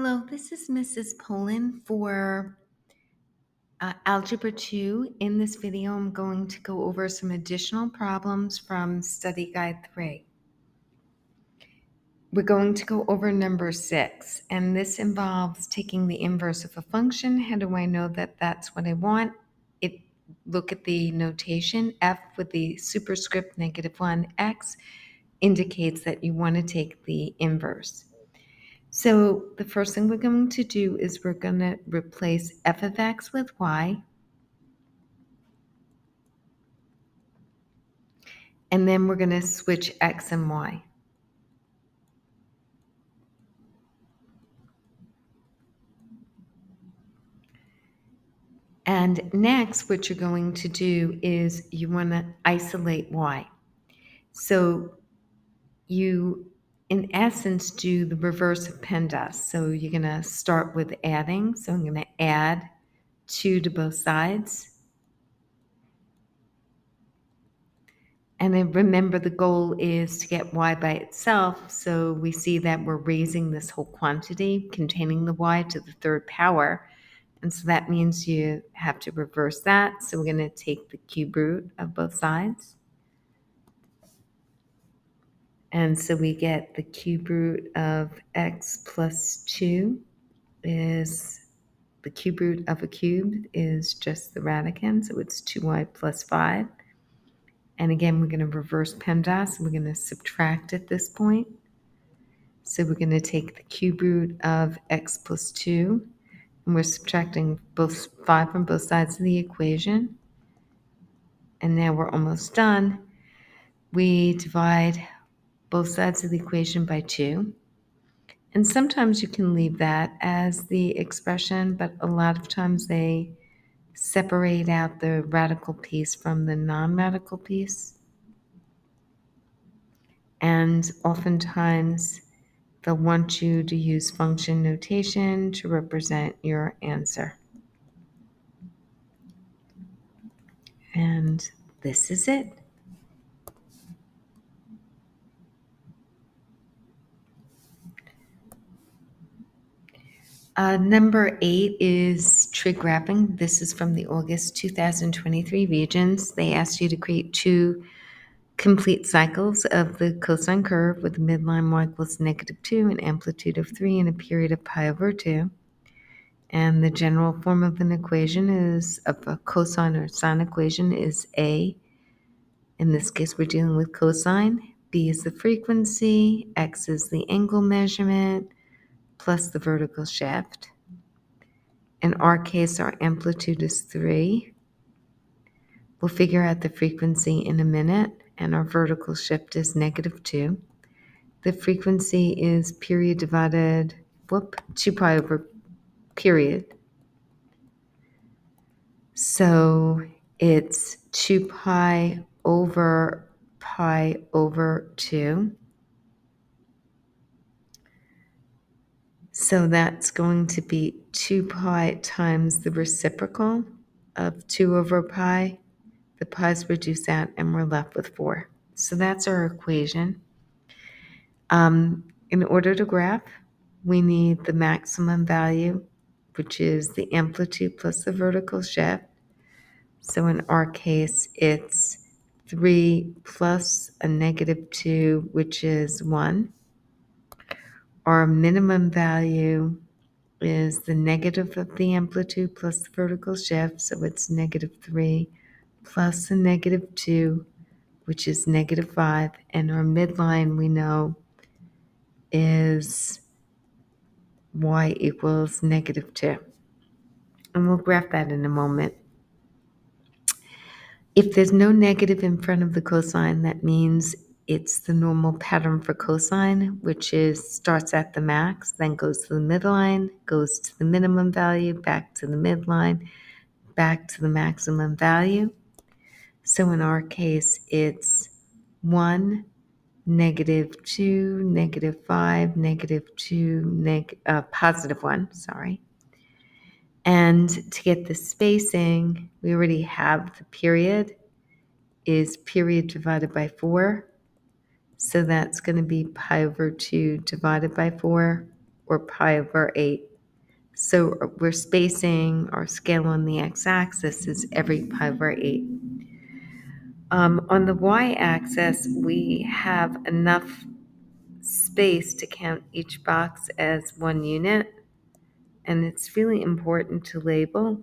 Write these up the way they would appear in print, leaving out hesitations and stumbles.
Hello, this is Mrs. Poland for Algebra 2. In this video, I'm going to go over some additional problems from Study Guide 3. We're going to go over number 6, and this involves taking the inverse of a function. How do I know that that's what I want? Look at the notation. F with the superscript -1, x indicates that you want to take the inverse. So the first thing we're going to do is we're going to replace f of x with y, and then we're going to switch x and y. And next, what you're going to do is you want to isolate y. So you, in essence, do the reverse of PEMDAS. So you're going to start with adding. So I'm going to add 2 to both sides. And then remember, the goal is to get y by itself. So we see that we're raising this whole quantity containing the y to the third power. And so that means you have to reverse that. So we're going to take the cube root of both sides. And so we get the cube root of x plus 2 is the cube root of a cube is just the radicand. So it's 2y plus 5. And again, we're going to reverse PEMDAS. We're going to subtract at this point. So we're going to take the cube root of x plus 2. And we're subtracting both 5 from both sides of the equation. And now we're almost done. We divide both sides of the equation by 2. And sometimes you can leave that as the expression, but a lot of times they separate out the radical piece from the non-radical piece. And oftentimes they'll want you to use function notation to represent your answer. And this is it. Number 8 is trig graphing. This is from the August 2023 Regents. They asked you to create 2 complete cycles of the cosine curve with a midline y equals -2, an amplitude of 3, and a period of pi over 2. And the general form of an equation is, of a cosine or sine equation, is A. In this case, we're dealing with cosine. B is the frequency, x is the angle measurement, plus the vertical shift. In our case, our amplitude is 3. We'll figure out the frequency in a minute, and our vertical shift is -2. The frequency is period divided, 2 pi over period. So it's 2 pi over 2. So that's going to be 2 pi times the reciprocal of 2 over pi. The pi's reduce out and we're left with 4. So that's our equation. In order to graph, we need the maximum value, which is the amplitude plus the vertical shift. So in our case, it's 3 plus a -2, which is 1. Our minimum value is the negative of the amplitude plus the vertical shift, so it's -3 plus a -2, which is -5, and our midline we know is y equals -2. And we'll graph that in a moment. If there's no negative in front of the cosine, that means it's the normal pattern for cosine, which is starts at the max, then goes to the midline, goes to the minimum value, back to the midline, back to the maximum value. So in our case, it's 1, -2, -5, -2, +1, sorry. And to get the spacing, we already have the period is period divided by 4. So that's going to be pi over 2 divided by 4, or pi over 8. So we're spacing our scale on the x-axis is every pi over 8. On the y-axis, we have enough space to count each box as 1 unit, and it's really important to label.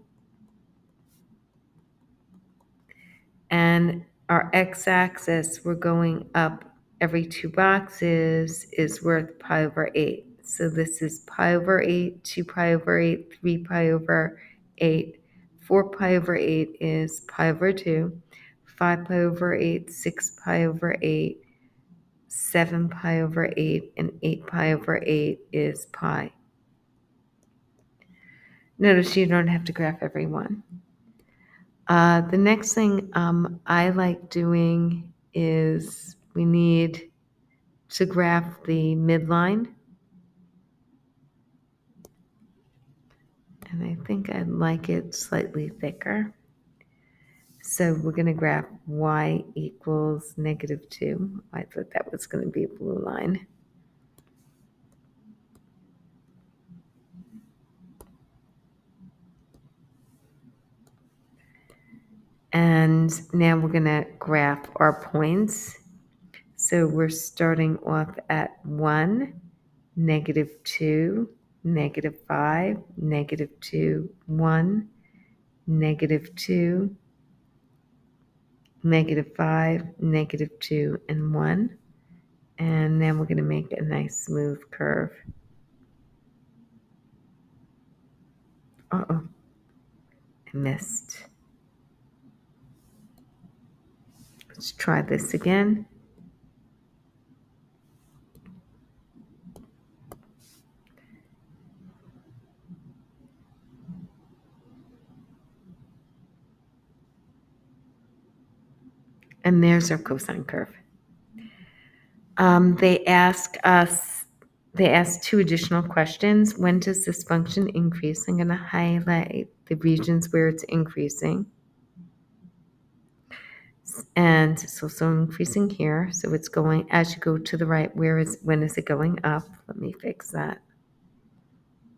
And our x-axis, we're going up every 2 boxes is worth pi over 8. So this is pi over 8, 2 pi over 8, 3 pi over 8. 4 pi over 8 is pi over 2. 5 pi over 8, 6 pi over 8, 7 pi over 8, and 8 pi over 8 is pi. Notice you don't have to graph every one. The next thing I like doing is we need to graph the midline. And I think I'd like it slightly thicker. So we're going to graph y equals -2. I thought that was going to be a blue line. And now we're going to graph our points. So we're starting off at 1, -2, -5, -2, 1, -2, -5, -2, and 1. And then we're going to make a nice smooth curve. Uh-oh, I missed. Let's try this again. And there's our cosine curve. They ask 2 additional questions. When does this function increase? I'm going to highlight the regions where it's increasing. And it's also increasing here. So it's going, as you go to the right, when is it going up? Let me fix that.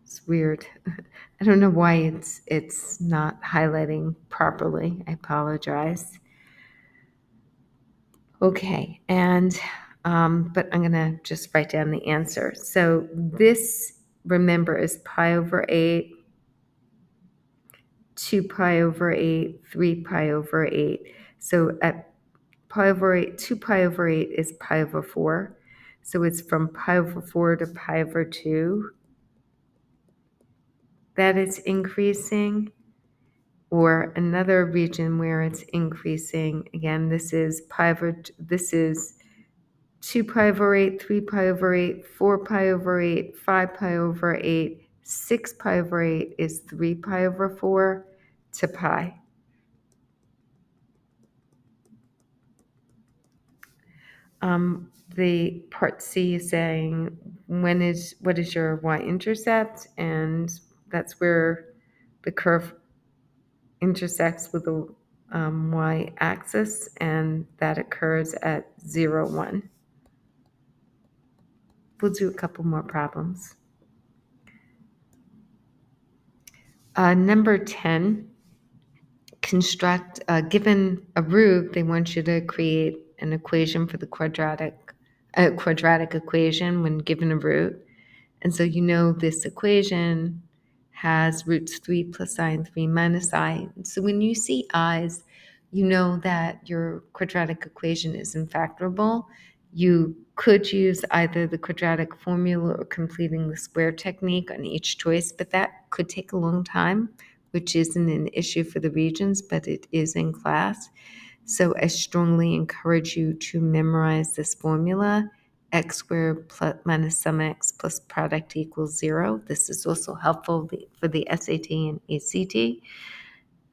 It's weird. I don't know why it's not highlighting properly. I apologize. Okay, and but I'm gonna just write down the answer. So this, remember, is pi over 8, 2 pi over 8, 3 pi over 8. So at pi over 8, 2 pi over 8 is pi over 4. So it's from pi over 4 to pi over 2 that it's increasing. Or another region where it's increasing, again, this is 2 pi over 8, 3 pi over 8, 4 pi over 8, 5 pi over 8, 6 pi over 8 is 3 pi over 4 to pi. The part C is saying what is your y-intercept, and that's where the curve intersects with the y-axis, and that occurs at 0, 1. We'll do a couple more problems. Number 10, construct, given a root, they want you to create an equation for the quadratic equation when given a root. And so you know this equation has roots 3 plus I and 3 minus I. So when you see i's, you know that your quadratic equation is infactorable. You could use either the quadratic formula or completing the square technique on each choice, but that could take a long time, which isn't an issue for the regions, but it is in class. So I strongly encourage you to memorize this formula: x squared plus minus sum x plus product equals 0. This is also helpful for the SAT and ACT.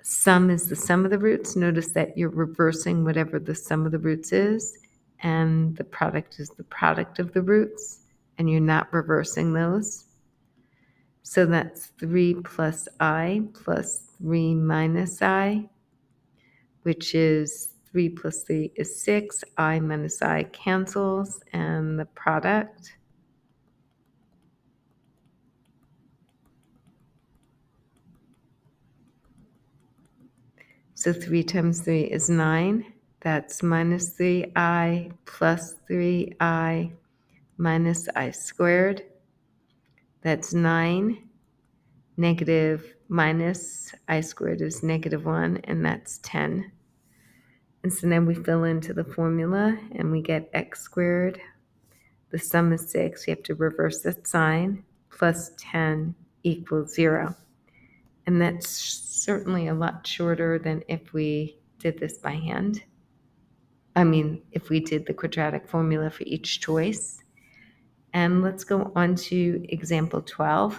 Sum is the sum of the roots. Notice that you're reversing whatever the sum of the roots is, and the product is the product of the roots, and you're not reversing those. So that's 3 plus I plus 3 minus I, which is 3 plus 3 is 6. I minus I cancels, and the product So 3 times 3 is 9. That's minus 3i plus 3i minus I squared. That's 9. Negative minus I squared is -1, and that's 10. And so then we fill into the formula, and we get x squared. The sum is 6. You have to reverse that sign. Plus 10 equals 0. And that's certainly a lot shorter than if we did this by hand. I mean, if we did the quadratic formula for each choice. And let's go on to example 12.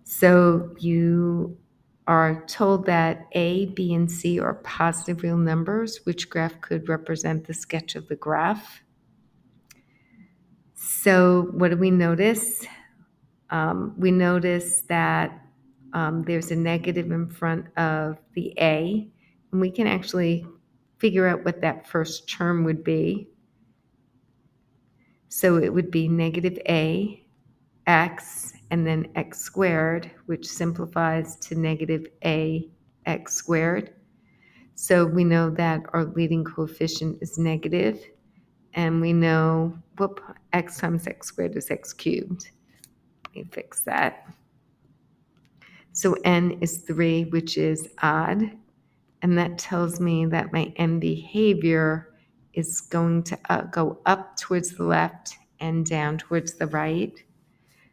So you are told that A, B, and C are positive real numbers. Which graph could represent the sketch of the graph? So what do we notice? We notice that there's a negative in front of the A, and we can actually figure out what that first term would be. So it would be negative A, x, and then x squared, which simplifies to negative A x squared. So we know that our leading coefficient is negative, and we know, x times x squared is x cubed. Let me fix that. So n is 3, which is odd, and that tells me that my n behavior is going to go up towards the left and down towards the right.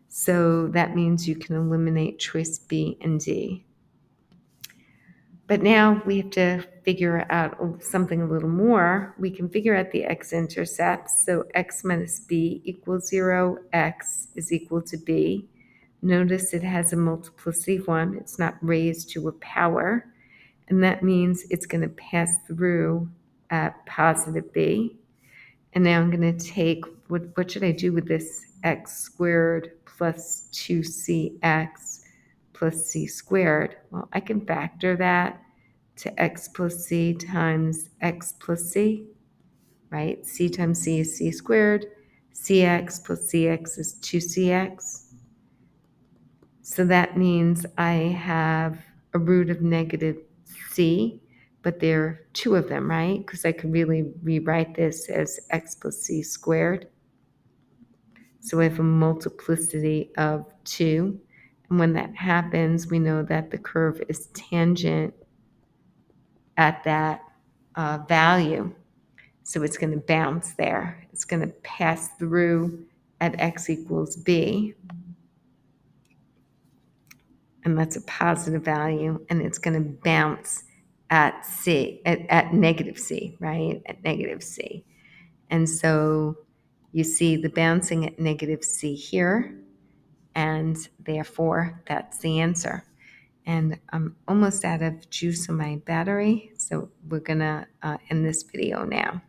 So that means you can eliminate choice B and D. But now we have to figure out something a little more. We can figure out the x-intercepts. So x minus b equals 0, x is equal to b. Notice it has a multiplicity of 1. It's not raised to a power. And that means it's going to pass through at positive b. And now I'm going to take, what should I do with this x squared plus 2cx plus c squared? Well, I can factor that to x plus c times x plus c, right? C times c is c squared. Cx plus cx is 2cx. So that means I have a root of negative c, but there are two of them, right? Because I could really rewrite this as x plus c squared. So I have a multiplicity of 2. And when that happens, we know that the curve is tangent at that value. So it's going to bounce there. It's going to pass through at x equals b. And that's a positive value. And it's going to bounce at c, at negative c, right? At negative c. And so you see the bouncing at negative c here. And therefore, that's the answer. And I'm almost out of juice on my battery. So we're going to end this video now.